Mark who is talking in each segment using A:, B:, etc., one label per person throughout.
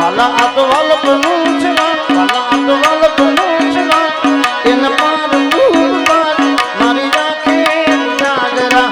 A: વાલા આ તો વાલપનું છે વાલા આ તો વાલપનું છે એને પાર પૂરવાર મારી રાખે જાગરા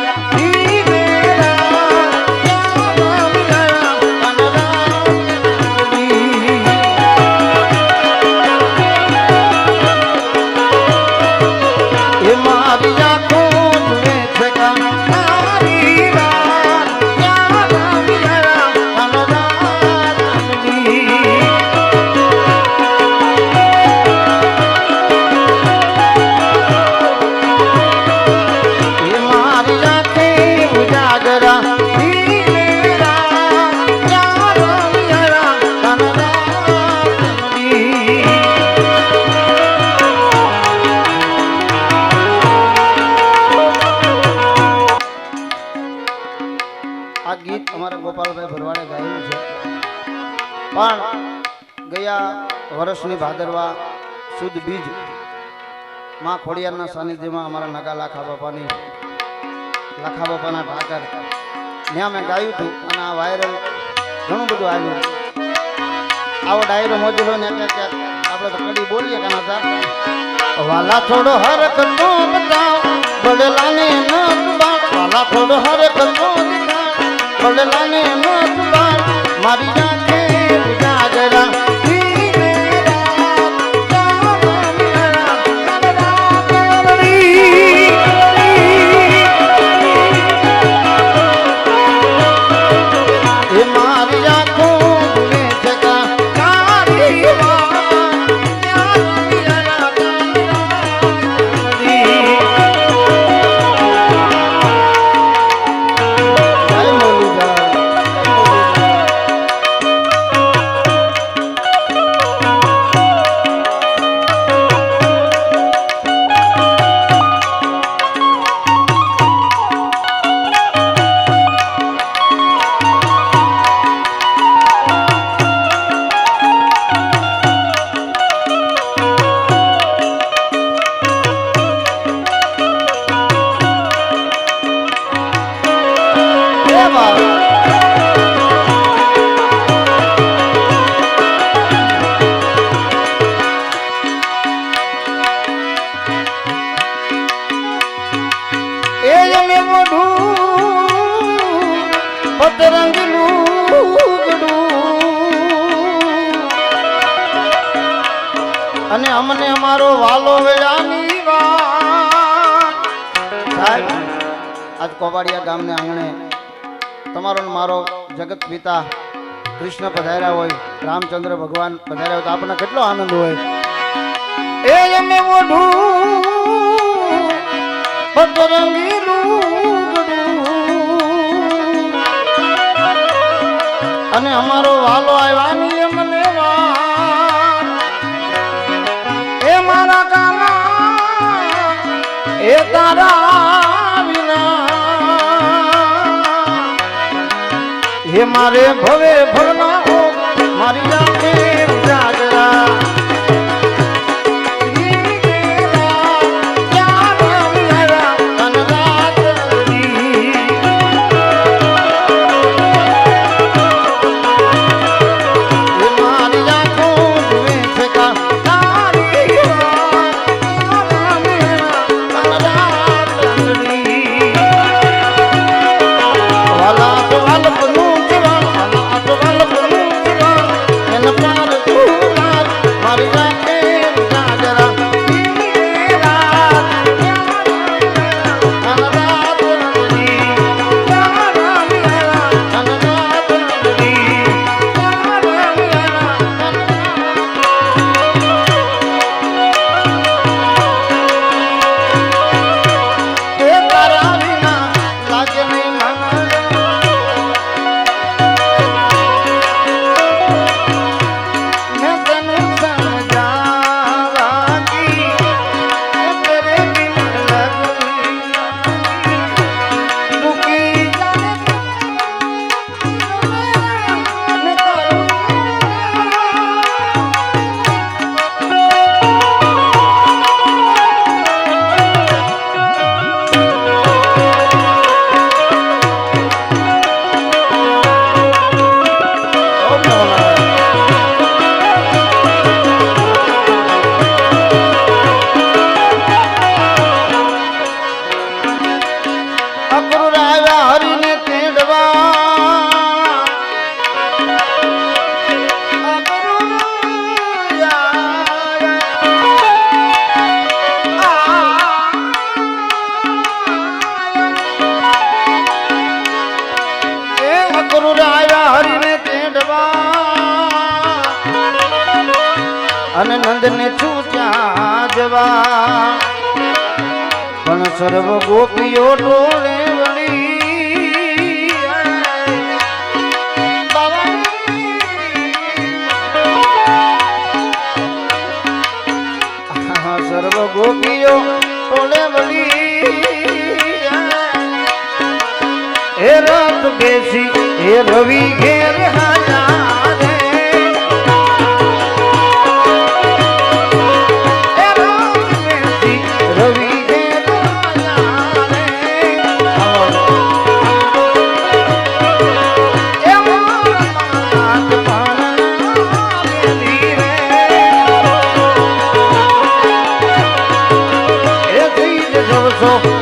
A: વર્ષની ભાદરવા શુદ્ધ બીજ માં ખોડિયારના સાનિધ્યમાં અમારા નગા લાખા બાપાના ઠાકર ત્યાં મેં ગાયું હતું અને આ વાયરલ ઘણું બધું આવ્યું. આવો ડાયરો મોજેલો ને ક્યાંક આપણે તો કડી બોલીએ કે ના વાલા થોડો હરક તો બતાવ બદલાને ન બાળ વાલા થોડો હરક તો બદલાને ન બાળ મારી જાતે જાગરા અને અમને અમારો વાલો વેળાની વાત સાહેબ આજ કોવાડિયા ગામને આંગણે તમારો મારો જગત પિતા કૃષ્ણ પધાર્યા હોય રામચંદ્ર ભગવાન પધાર્યા હોય તો આપણને કેટલો આનંદ હોય. એ અમે ઓઢું અને અમારો વાલો આવ્યાની અમને એ મારા કાના એ તારા વિના હે મારે ભવે ભરના હો મારી જાતે જાગરા વાલા તો વાલપનું અને નંદને છૂટ્યા જવા પણ સર્વ ગોપીઓ ટોળે વળી સર્વ ગોપીઓ ટોળે વળી હે રથ બેસી હે રવિ ઘેર હાજા રે રવિ ઘેર હાજા રે So